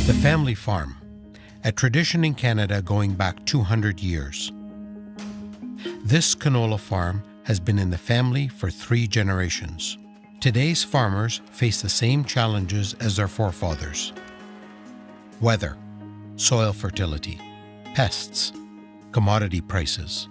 The family farm, a tradition in Canada going back 200 years. This canola farm has been in the family for 3 generations. Today's farmers face the same challenges as their forefathers. Weather, soil fertility, pests, commodity prices.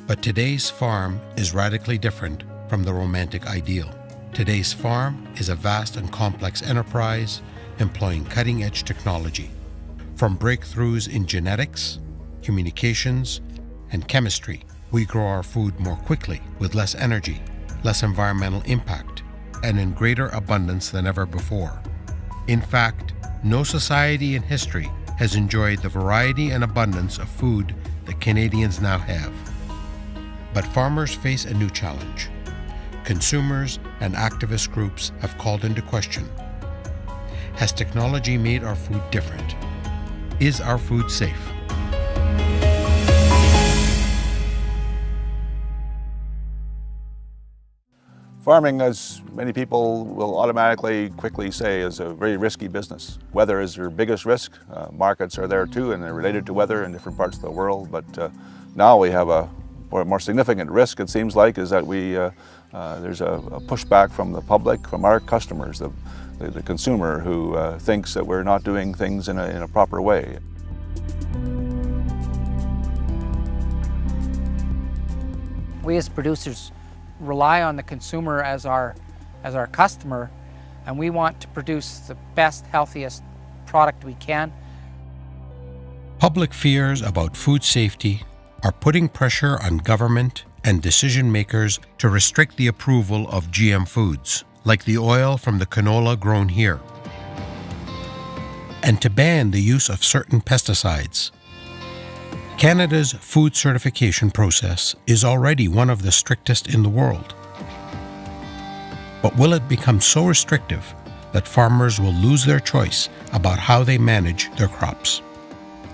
But today's farm is radically different from the romantic ideal. Today's farm is a vast and complex enterprise employing cutting-edge technology. From breakthroughs in genetics, communications, and chemistry, we grow our food more quickly with less energy, less environmental impact, and in greater abundance than ever before. In fact, no society in history has enjoyed the variety and abundance of food that Canadians now have. But farmers face a new challenge. Consumers and activist groups have called into question: has technology made our food different? Is our food safe? Farming, as many people will automatically quickly say, is a very risky business. Weather is your biggest risk. Markets are there too, and they're related to weather in different parts of the world. But now we have a more significant risk, it seems like, is that there's a pushback from the public, from our customers, the consumer, who thinks that we're not doing things in a proper way. We as producers rely on the consumer as our customer, and we want to produce the best, healthiest product we can. Public fears about food safety are putting pressure on government and decision makers to restrict the approval of GM foods, like the oil from the canola grown here, and to ban the use of certain pesticides. Canada's food certification process is already one of the strictest in the world. But will it become so restrictive that farmers will lose their choice about how they manage their crops?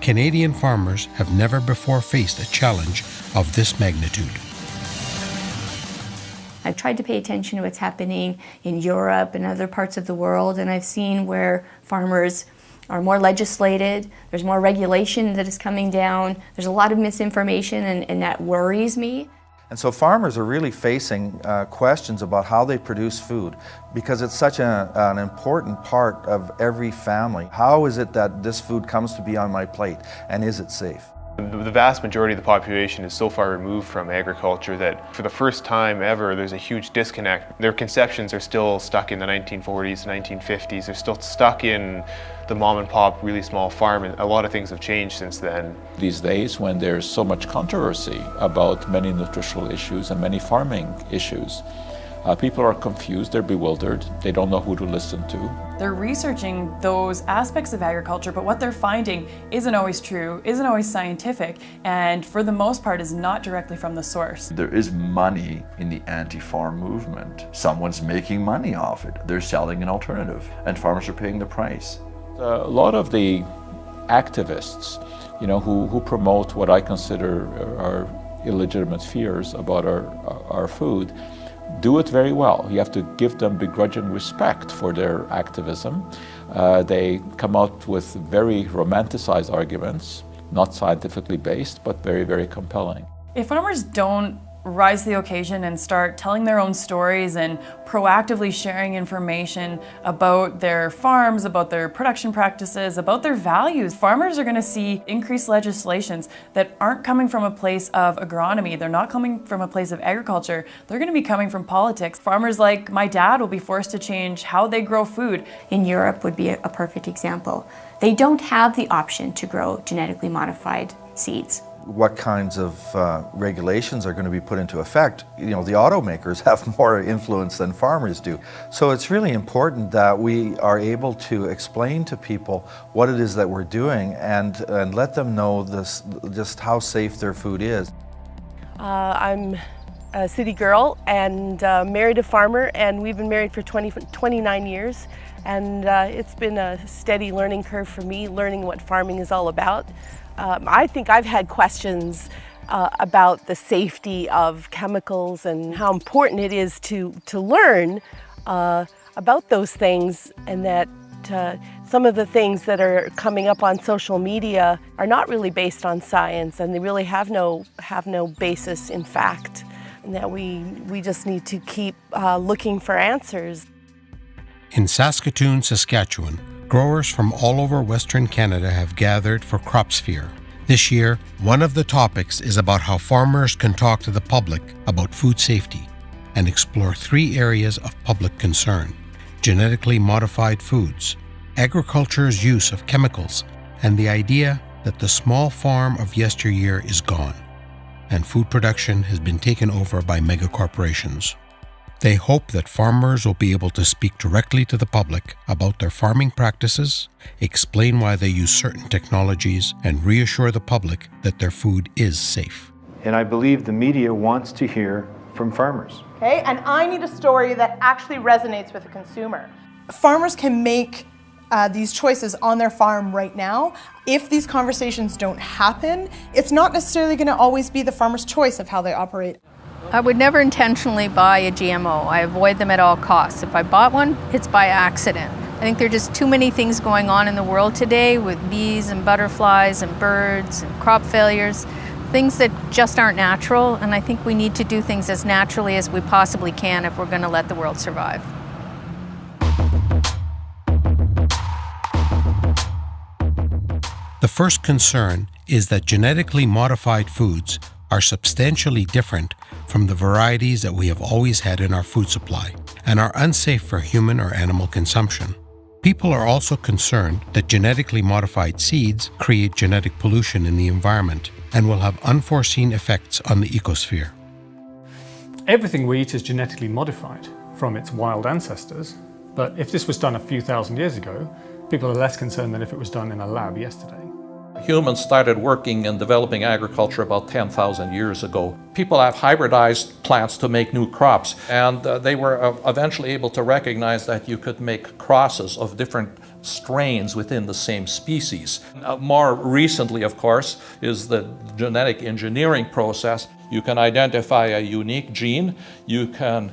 Canadian farmers have never before faced a challenge of this magnitude. I've tried to pay attention to what's happening in Europe and other parts of the world, and I've seen where farmers are more legislated, there's more regulation that is coming down, there's a lot of misinformation, and that worries me. And so farmers are really facing questions about how they produce food, because it's such an important part of every family. How is it that this food comes to be on my plate, and is it safe? The vast majority of the population is so far removed from agriculture that for the first time ever there's a huge disconnect. Their conceptions are still stuck in the 1940s, 1950s. They're still stuck in the mom and pop, really small farm, and a lot of things have changed since then. These days, when there's so much controversy about many nutritional issues and many farming issues, people are confused, they're bewildered, they don't know who to listen to. They're researching those aspects of agriculture, but what they're finding isn't always true, isn't always scientific, and for the most part is not directly from the source. There is money in the anti-farm movement. Someone's making money off it. They're selling an alternative, and farmers are paying the price. A lot of the activists, who promote what I consider are illegitimate fears about our food, do it very well. You have to give them begrudging respect for their activism. They come out with very romanticized arguments, not scientifically based, but very, very compelling. If farmers don't rise to the occasion and start telling their own stories and proactively sharing information about their farms, about their production practices, about their values, farmers are going to see increased legislations that aren't coming from a place of agronomy. They're not coming from a place of agriculture. They're going to be coming from politics. Farmers like my dad will be forced to change how they grow food. In Europe would be a perfect example. They don't have the option to grow genetically modified seeds. What kinds of regulations are going to be put into effect? The automakers have more influence than farmers do. So it's really important that we are able to explain to people what it is that we're doing and let them know just how safe their food is. I'm a city girl and married a farmer, and we've been married for 29 years. And it's been a steady learning curve for me, learning what farming is all about. I think I've had questions about the safety of chemicals and how important it is to learn about those things, and that Some of the things that are coming up on social media are not really based on science, and they really have no basis in fact, and that we just need to keep looking for answers. In Saskatoon, Saskatchewan, growers from all over Western Canada have gathered for CropSphere. This year, one of the topics is about how farmers can talk to the public about food safety and explore 3 areas of public concern: genetically modified foods, agriculture's use of chemicals, and the idea that the small farm of yesteryear is gone, and food production has been taken over by megacorporations. They hope that farmers will be able to speak directly to the public about their farming practices, explain why they use certain technologies, and reassure the public that their food is safe. And I believe the media wants to hear from farmers. Okay, and I need a story that actually resonates with the consumer. Farmers can make these choices on their farm right now. If these conversations don't happen, it's not necessarily going to always be the farmer's choice of how they operate. I would never intentionally buy a GMO. I avoid them at all costs. If I bought one, it's by accident. I think there are just too many things going on in the world today with bees and butterflies and birds and crop failures, things that just aren't natural, and I think we need to do things as naturally as we possibly can if we're going to let the world survive. The first concern is that genetically modified foods are substantially different from the varieties that we have always had in our food supply and are unsafe for human or animal consumption. People are also concerned that genetically modified seeds create genetic pollution in the environment and will have unforeseen effects on the ecosphere. Everything we eat is genetically modified from its wild ancestors, but if this was done a few thousand years ago, people are less concerned than if it was done in a lab yesterday. Humans started working and developing agriculture about 10,000 years ago. People have hybridized plants to make new crops, and they were eventually able to recognize that you could make crosses of different strains within the same species. More recently, of course, is the genetic engineering process. You can identify a unique gene, you can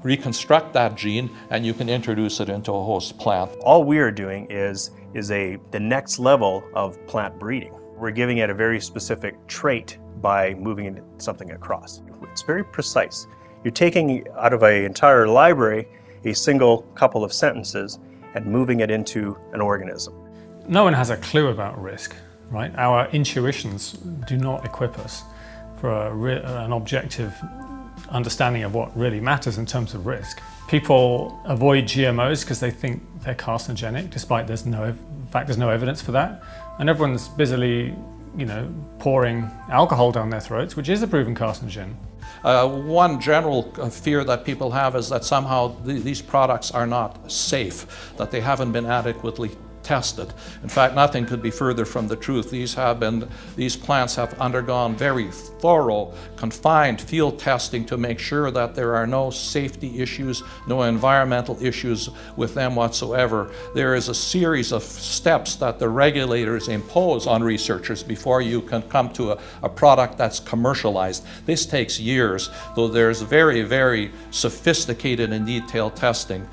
reconstruct that gene, and you can introduce it into a host plant. All we are doing is the next level of plant breeding. We're giving it a very specific trait by moving something across. It's very precise. You're taking out of an entire library a single couple of sentences and moving it into an organism. No one has a clue about risk, right? Our intuitions do not equip us for an objective understanding of what really matters in terms of risk. People avoid GMOs because they think they're carcinogenic, despite there's no evidence for that. And everyone's busily, pouring alcohol down their throats, which is a proven carcinogen. One general fear that people have is that somehow these products are not safe, that they haven't been adequately tested. In fact, nothing could be further from the truth. These plants have undergone very thorough, confined field testing to make sure that there are no safety issues, no environmental issues with them whatsoever. There is a series of steps that the regulators impose on researchers before you can come to a product that's commercialized. This takes years, though there's very, very sophisticated and detailed testing.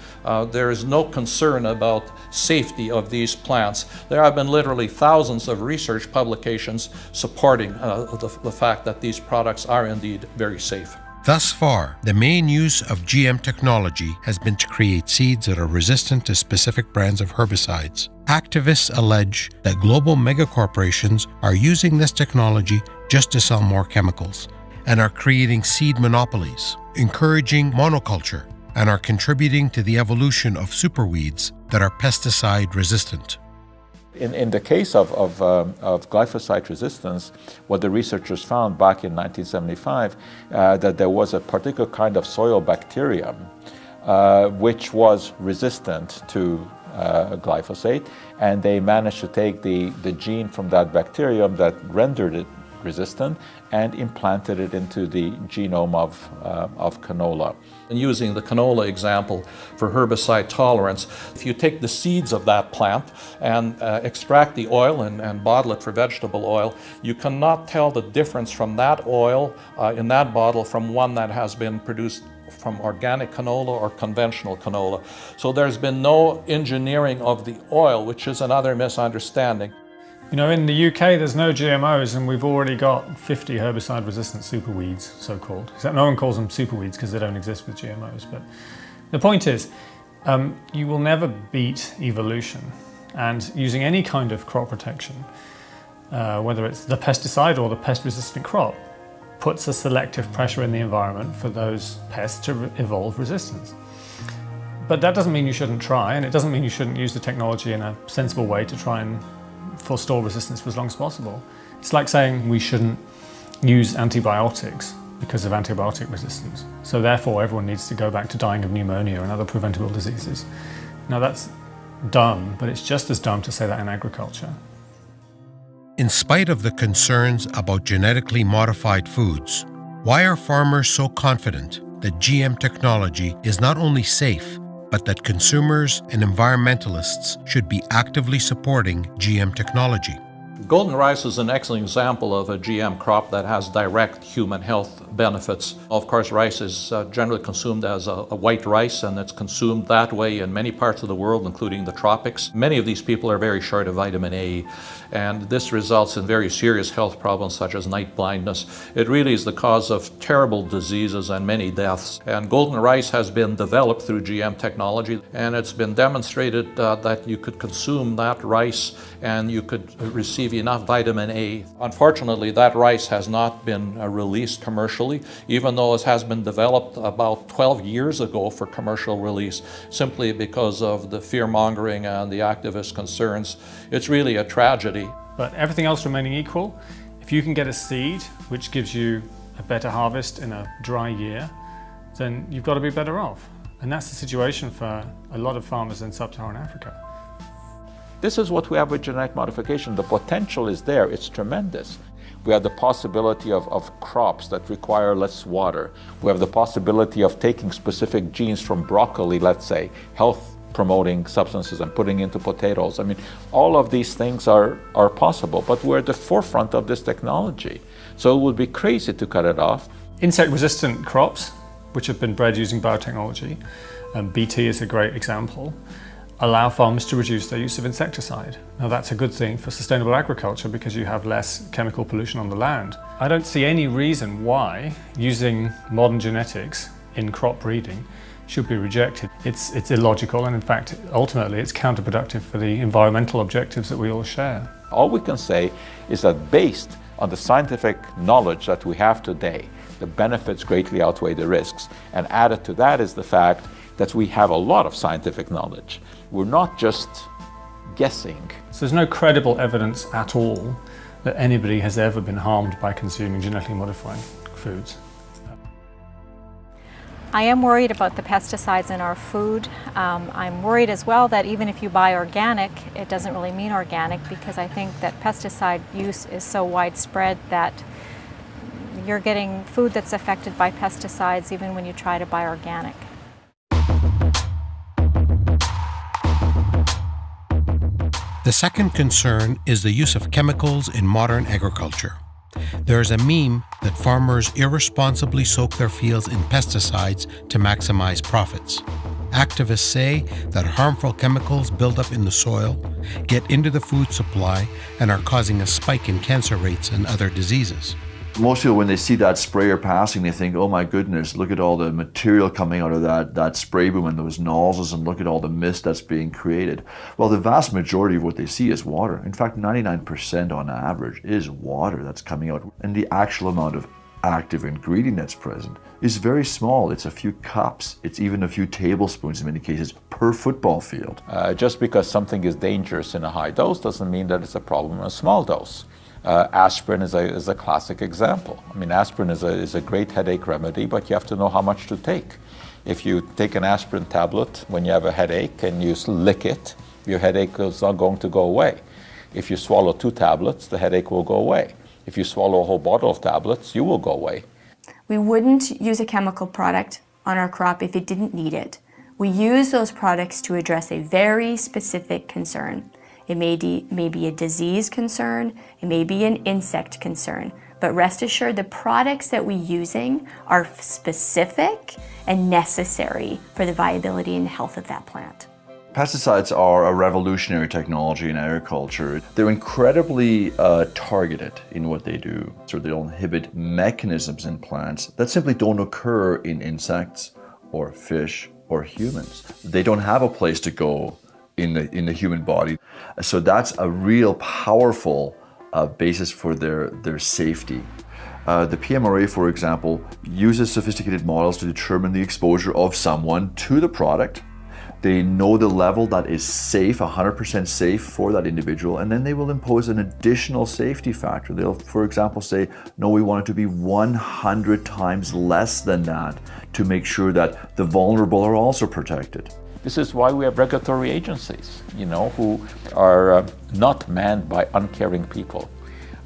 There is no concern about safety of these plants. There have been literally thousands of research publications supporting the fact that these products are indeed very safe. Thus far, the main use of GM technology has been to create seeds that are resistant to specific brands of herbicides. Activists allege that global megacorporations are using this technology just to sell more chemicals and are creating seed monopolies, encouraging monoculture, and are contributing to the evolution of superweeds that are pesticide resistant. In the case of glyphosate resistance, what the researchers found back in 1975, that there was a particular kind of soil bacterium which was resistant to glyphosate, and they managed to take the gene from that bacterium that rendered it resistant and implanted it into the genome of canola. And using the canola example for herbicide tolerance, if you take the seeds of that plant and extract the oil and bottle it for vegetable oil, you cannot tell the difference from that oil in that bottle from one that has been produced from organic canola or conventional canola. So there's been no engineering of the oil, which is another misunderstanding. You know, in the UK there's no GMOs and we've already got 50 herbicide-resistant superweeds, so-called. Except no one calls them superweeds because they don't exist with GMOs. But the point is, you will never beat evolution. And using any kind of crop protection, whether it's the pesticide or the pest-resistant crop, puts a selective pressure in the environment for those pests to evolve resistance. But that doesn't mean you shouldn't try, and it doesn't mean you shouldn't use the technology in a sensible way to try and forestall resistance for as long as possible. It's like saying we shouldn't use antibiotics because of antibiotic resistance. So therefore everyone needs to go back to dying of pneumonia and other preventable diseases. Now that's dumb, but it's just as dumb to say that in agriculture. In spite of the concerns about genetically modified foods, why are farmers so confident that GM technology is not only safe, but that consumers and environmentalists should be actively supporting GM technology? Golden rice is an excellent example of a GM crop that has direct human health benefits. Of course, rice is generally consumed as a white rice, and it's consumed that way in many parts of the world, including the tropics. Many of these people are very short of vitamin A, and this results in very serious health problems such as night blindness. It really is the cause of terrible diseases and many deaths. And golden rice has been developed through GM technology, and it's been demonstrated that you could consume that rice and you could receive enough vitamin A. Unfortunately, that rice has not been released commercially, even though it has been developed about 12 years ago for commercial release, simply because of the fear-mongering and the activist concerns. It's really a tragedy. But everything else remaining equal, if you can get a seed which gives you a better harvest in a dry year, then you've got to be better off. And that's the situation for a lot of farmers in sub-Saharan Africa. This is what we have with genetic modification. The potential is there, it's tremendous. We have the possibility of crops that require less water. We have the possibility of taking specific genes from broccoli, let's say, health-promoting substances, and putting into potatoes. I mean, all of these things are possible, but we're at the forefront of this technology. So it would be crazy to cut it off. Insect-resistant crops, which have been bred using biotechnology, and BT is a great example, allow farmers to reduce their use of insecticide. Now that's a good thing for sustainable agriculture because you have less chemical pollution on the land. I don't see any reason why using modern genetics in crop breeding should be rejected. It's illogical, and in fact ultimately it's counterproductive for the environmental objectives that we all share. All we can say is that based on the scientific knowledge that we have today, the benefits greatly outweigh the risks. And added to that is the fact that we have a lot of scientific knowledge. We're not just guessing. So there's no credible evidence at all that anybody has ever been harmed by consuming genetically modified foods. I am worried about the pesticides in our food. I'm worried as well that even if you buy organic, it doesn't really mean organic, because I think that pesticide use is so widespread that you're getting food that's affected by pesticides even when you try to buy organic. The second concern is the use of chemicals in modern agriculture. There is a meme that farmers irresponsibly soak their fields in pesticides to maximize profits. Activists say that harmful chemicals build up in the soil, get into the food supply, and are causing a spike in cancer rates and other diseases. Most people, when they see that sprayer passing, they think, oh my goodness, look at all the material coming out of that spray boom and those nozzles, and look at all the mist that's being created. Well, the vast majority of what they see is water. In fact, 99% on average is water that's coming out. And the actual amount of active ingredient that's present is very small. It's a few cups. It's even a few tablespoons in many cases per football field. Just because something is dangerous in a high dose doesn't mean that it's a problem in a small dose. Aspirin is a classic example. I mean, aspirin is a great headache remedy, but you have to know how much to take. If you take an aspirin tablet when you have a headache and you lick it, your headache is not going to go away. If you swallow 2 tablets, the headache will go away. If you swallow a whole bottle of tablets, you will go away. We wouldn't use a chemical product on our crop if it didn't need it. We use those products to address a very specific concern. It may be a disease concern, it may be an insect concern, But rest assured, the products that we're using are specific and necessary for the viability and health of that plant. Pesticides are a revolutionary technology in agriculture. They're incredibly targeted in what they do. So they'll inhibit mechanisms in plants that simply don't occur in insects or fish or humans. They don't have a place to go in the human body. So that's a real powerful basis for their safety. The PMRA, for example, uses sophisticated models to determine the exposure of someone to the product. They know the level that is safe, 100% safe for that individual, and then they will impose an additional safety factor. They'll, for example, say, no, we want it to be 100 times less than that to make sure that the vulnerable are also protected. This is why we have regulatory agencies, who are not manned by uncaring people.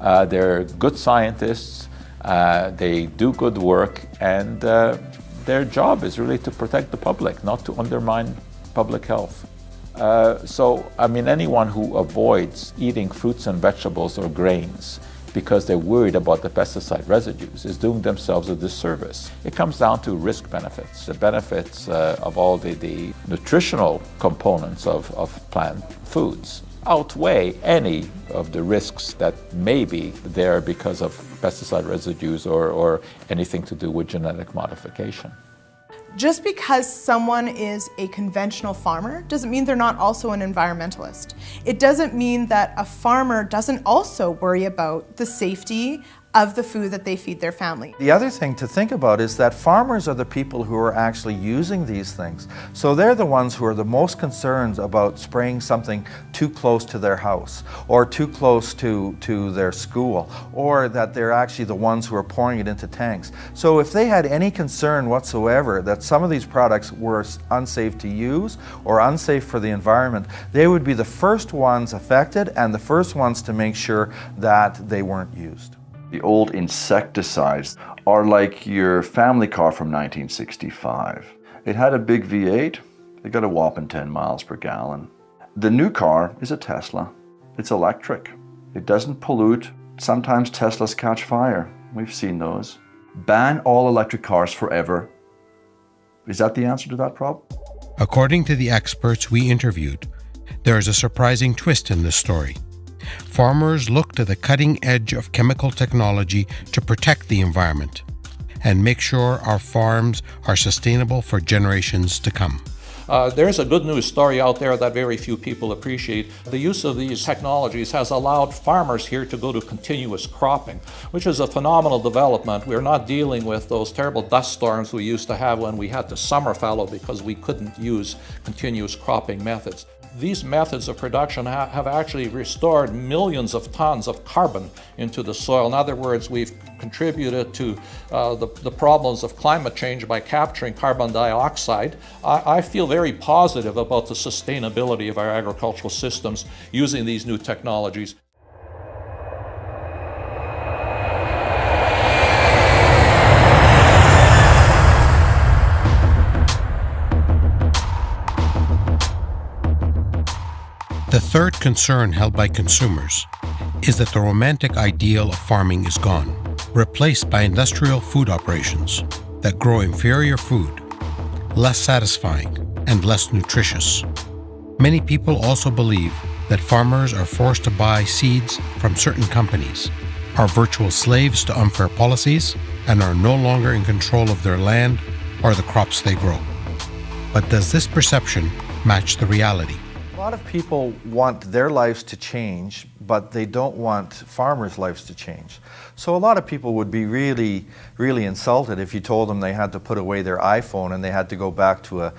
They're good scientists, they do good work, and their job is really to protect the public, not to undermine public health. Anyone who avoids eating fruits and vegetables or grains because they're worried about the pesticide residues is doing themselves a disservice. It comes down to risk benefits. The benefits of all the nutritional components of plant foods outweigh any of the risks that may be there because of pesticide residues or anything to do with genetic modification. Just because someone is a conventional farmer doesn't mean they're not also an environmentalist. It doesn't mean that a farmer doesn't also worry about the safety of the food that they feed their family. The other thing to think about is that farmers are the people who are actually using these things. So they're the ones who are the most concerned about spraying something too close to their house or too close to their school, or that they're actually the ones who are pouring it into tanks. So if they had any concern whatsoever that some of these products were unsafe to use or unsafe for the environment, they would be the first ones affected and the first ones to make sure that they weren't used. The old insecticides are like your family car from 1965. It had a big V8, it got a whopping 10 miles per gallon. The new car is a Tesla. It's electric. It doesn't pollute. Sometimes Teslas catch fire. We've seen those. Ban all electric cars forever. Is that the answer to that problem? According to the experts we interviewed, there is a surprising twist in this story. Farmers look to the cutting edge of chemical technology to protect the environment and make sure our farms are sustainable for generations to come. There's a good news story out there that very few people appreciate. The use of these technologies has allowed farmers here to go to continuous cropping, which is a phenomenal development. We're not dealing with those terrible dust storms we used to have when we had to summer fallow because we couldn't use continuous cropping methods. These methods of production have actually restored millions of tons of carbon into the soil. In other words, we've contributed to the problems of climate change by capturing carbon dioxide. I feel very positive about the sustainability of our agricultural systems using these new technologies. The third concern held by consumers is that the romantic ideal of farming is gone, replaced by industrial food operations that grow inferior food, less satisfying and less nutritious. Many people also believe that farmers are forced to buy seeds from certain companies, are virtual slaves to unfair policies, and are no longer in control of their land or the crops they grow. But does this perception match the reality? A lot of people want their lives to change, but they don't want farmers' lives to change. So a lot of people would be really, really insulted if you told them they had to put away their iPhone and they had to go back to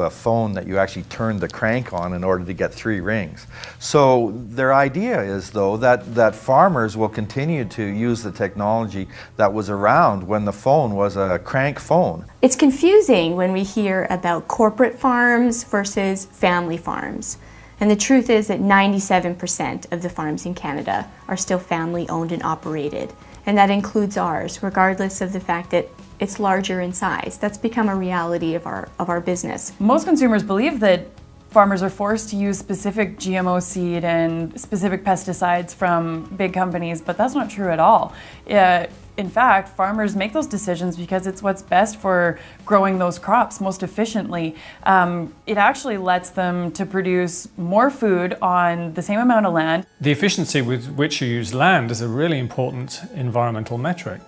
a phone that you actually turned the crank on in order to get 3 rings. So their idea is, though, that farmers will continue to use the technology that was around when the phone was a crank phone. It's confusing when we hear about corporate farms versus family farms. And the truth is that 97% of the farms in Canada are still family owned and operated. And that includes ours, regardless of the fact that it's larger in size. That's become a reality of our business. Most consumers believe that farmers are forced to use specific GMO seed and specific pesticides from big companies, but that's not true at all. In fact, farmers make those decisions because it's what's best for growing those crops most efficiently. It actually lets them to produce more food on the same amount of land. The efficiency with which you use land is a really important environmental metric.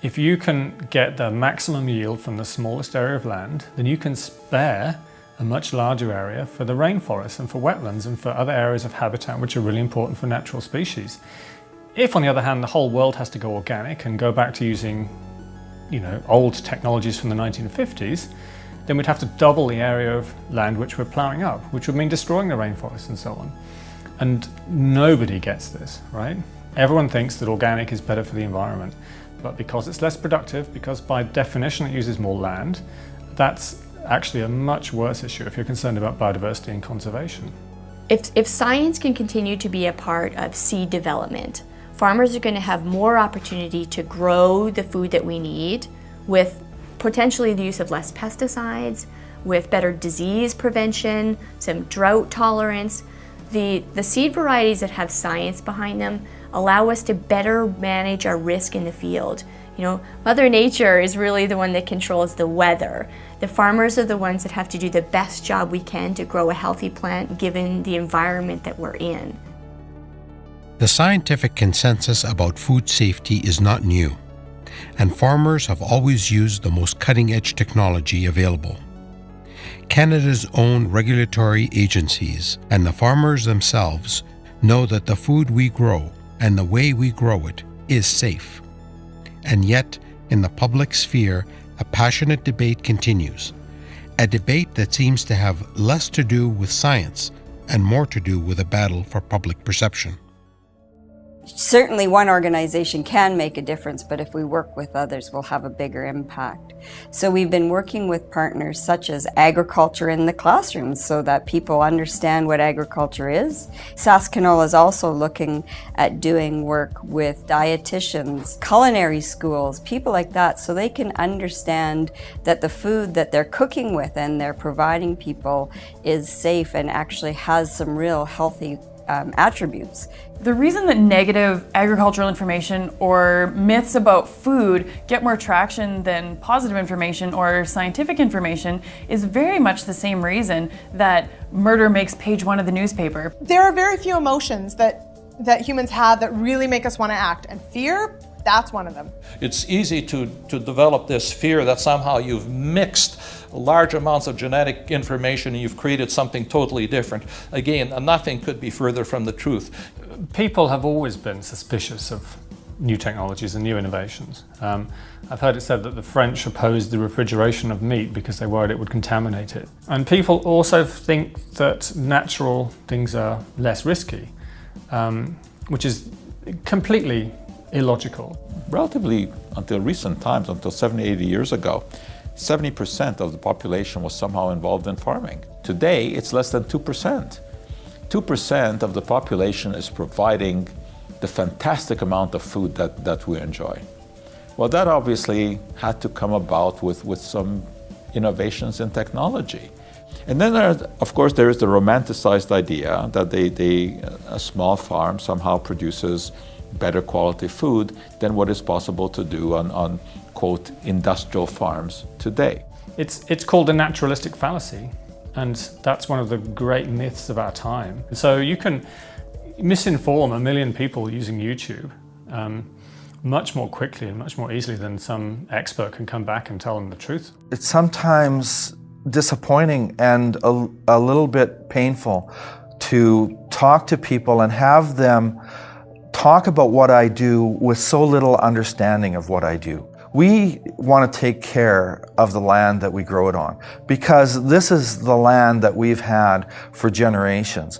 If you can get the maximum yield from the smallest area of land, then you can spare a much larger area for the rainforest and for wetlands and for other areas of habitat which are really important for natural species. If, on the other hand, the whole world has to go organic and go back to using, old technologies from the 1950s, then we'd have to double the area of land which we're ploughing up, which would mean destroying the rainforest and so on. And nobody gets this, right? Everyone thinks that organic is better for the environment, but because it's less productive, because by definition it uses more land, that's actually a much worse issue if you're concerned about biodiversity and conservation. If science can continue to be a part of seed development, farmers are going to have more opportunity to grow the food that we need with potentially the use of less pesticides, with better disease prevention, some drought tolerance. The seed varieties that have science behind them allow us to better manage our risk in the field. Mother Nature is really the one that controls the weather. The farmers are the ones that have to do the best job we can to grow a healthy plant given the environment that we're in. The scientific consensus about food safety is not new, and farmers have always used the most cutting-edge technology available. Canada's own regulatory agencies and the farmers themselves know that the food we grow and the way we grow it is safe. And yet, in the public sphere, a passionate debate continues, a debate that seems to have less to do with science and more to do with a battle for public perception. Certainly one organization can make a difference, but if we work with others, we'll have a bigger impact. So we've been working with partners such as agriculture in the classrooms so that people understand what agriculture is. Saskanola is also looking at doing work with dietitians, culinary schools, people like that, so they can understand that the food that they're cooking with and they're providing people is safe and actually has some real healthy attributes. The reason that negative agricultural information or myths about food get more traction than positive information or scientific information is very much the same reason that murder makes page 1 of the newspaper. There are very few emotions that humans have that really make us want to act, and fear, that's one of them. It's easy to develop this fear that somehow you've mixed large amounts of genetic information and you've created something totally different. Again, nothing could be further from the truth. People have always been suspicious of new technologies and new innovations. I've heard it said that the French opposed the refrigeration of meat because they worried it would contaminate it. And people also think that natural things are less risky, which is completely illogical. Relatively until recent times, until 70, 80 years ago, 70% of the population was somehow involved in farming. Today, it's less than 2%. 2% of the population is providing the fantastic amount of food that we enjoy. Well, that obviously had to come about with some innovations in technology. And then, of course, there is the romanticized idea that a small farm somehow produces better quality food than what is possible to do on quote, industrial farms today. It's called a naturalistic fallacy, and that's one of the great myths of our time. So you can misinform 1 million people using YouTube much more quickly and much more easily than some expert can come back and tell them the truth. It's sometimes disappointing and a little bit painful to talk to people and have them talk about what I do with so little understanding of what I do. We want to take care of the land that we grow it on because this is the land that we've had for generations.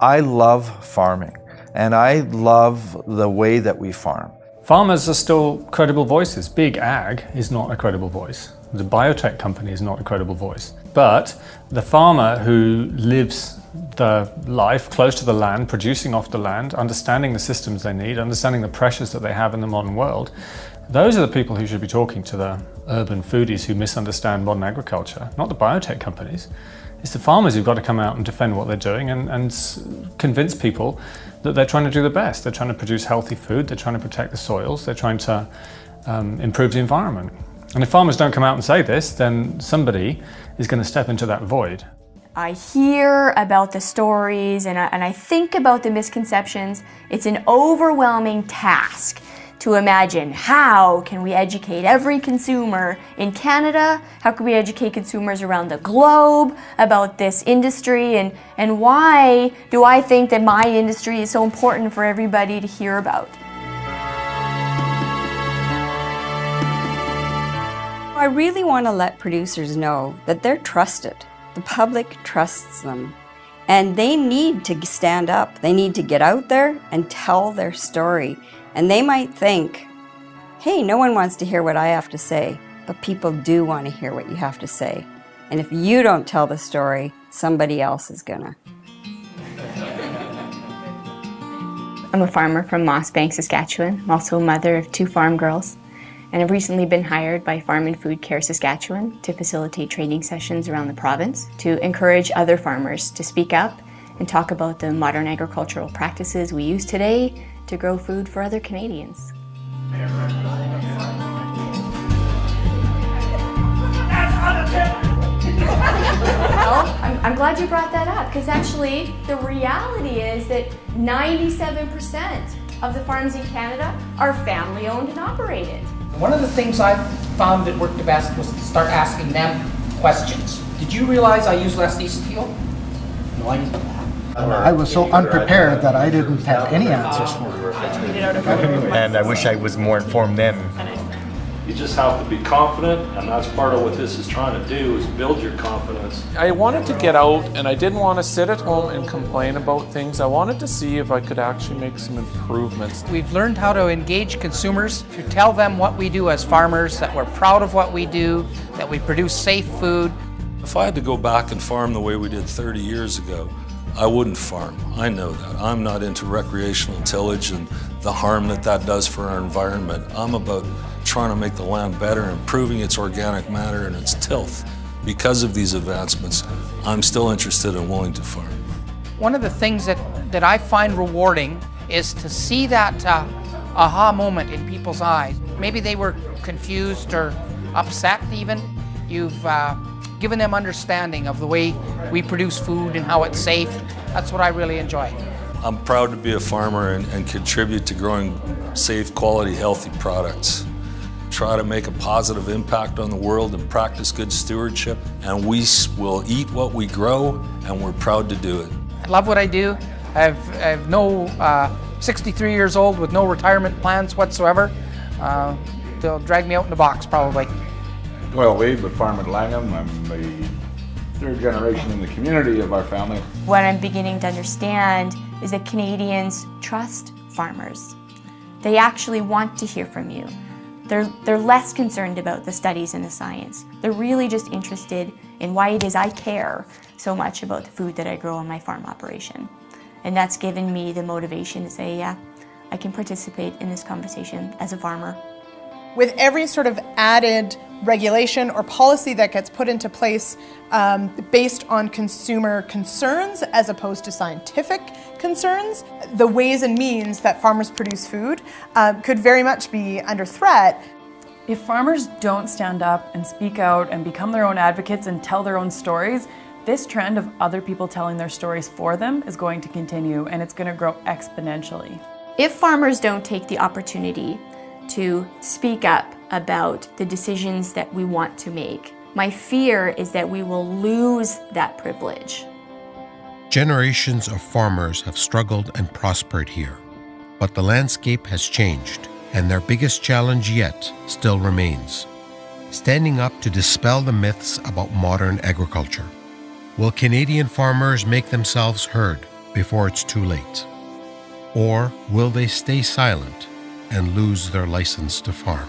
I love farming and I love the way that we farm. Farmers are still credible voices. Big ag is not a credible voice. The biotech company is not a credible voice. But the farmer who lives the life close to the land, producing off the land, understanding the systems they need, understanding the pressures that they have in the modern world, those are the people who should be talking to the urban foodies who misunderstand modern agriculture, not the biotech companies. It's the farmers who've got to come out and defend what they're doing and convince people that they're trying to do the best. They're trying to produce healthy food, they're trying to protect the soils, they're trying to improve the environment. And if farmers don't come out and say this, then somebody is going to step into that void. I hear about the stories and I think about the misconceptions. It's an overwhelming task to imagine how can we educate every consumer in Canada, how can we educate consumers around the globe about this industry, and why do I think that my industry is so important for everybody to hear about. I really want to let producers know that they're trusted. The public trusts them, and they need to stand up. They need to get out there and tell their story. And they might think, hey, no one wants to hear what I have to say, but people do want to hear what you have to say. And if you don't tell the story, somebody else is gonna. I'm a farmer from Mossbank, Saskatchewan. I'm also a mother of 2 farm girls. And I've recently been hired by Farm and Food Care Saskatchewan to facilitate training sessions around the province to encourage other farmers to speak up and talk about the modern agricultural practices we use today to grow food for other Canadians. Well, I'm glad you brought that up, because actually the reality is that 97% of the farms in Canada are family owned and operated. One of the things I've found that worked the best was to start asking them questions. Did you realize I use less diesel fuel? No, I didn't. I was so unprepared that I didn't have any answers for it. And I wish I was more informed then. You just have to be confident, and that's part of what this is trying to do, is build your confidence. I wanted to get out, and I didn't want to sit at home and complain about things. I wanted to see if I could actually make some improvements. We've learned how to engage consumers, to tell them what we do as farmers, that we're proud of what we do, that we produce safe food. If I had to go back and farm the way we did 30 years ago, I wouldn't farm. I know that. I'm not into recreational tillage and the harm that that does for our environment. I'm about trying to make the land better, improving its organic matter and its tilth. Because of these advancements, I'm still interested and willing to farm. One of the things that I find rewarding is to see that aha moment in people's eyes. Maybe they were confused or upset even. You've given them understanding of the way we produce food and how it's safe. That's what I really enjoy. I'm proud to be a farmer and contribute to growing safe, quality, healthy products. Try to make a positive impact on the world and practice good stewardship. And we will eat what we grow, and we're proud to do it. I love what I do. I've no 63 years old with no retirement plans whatsoever. They'll drag me out in the box probably. Well, Wade, but farm at Langham. I'm the 3rd generation in the community of our family. What I'm beginning to understand is that Canadians trust farmers. They actually want to hear from you. They're less concerned about the studies and the science. They're really just interested in why it is I care so much about the food that I grow on my farm operation. And that's given me the motivation to say, yeah, I can participate in this conversation as a farmer. With every sort of added regulation or policy that gets put into place based on consumer concerns as opposed to scientific concerns, the ways and means that farmers produce food could very much be under threat. If farmers don't stand up and speak out and become their own advocates and tell their own stories, this trend of other people telling their stories for them is going to continue, and it's going to grow exponentially. If farmers don't take the opportunity to speak up about the decisions that we want to make, my fear is that we will lose that privilege. Generations of farmers have struggled and prospered here, but the landscape has changed, and their biggest challenge yet still remains: standing up to dispel the myths about modern agriculture. Will Canadian farmers make themselves heard before it's too late? Or will they stay silent and lose their license to farm?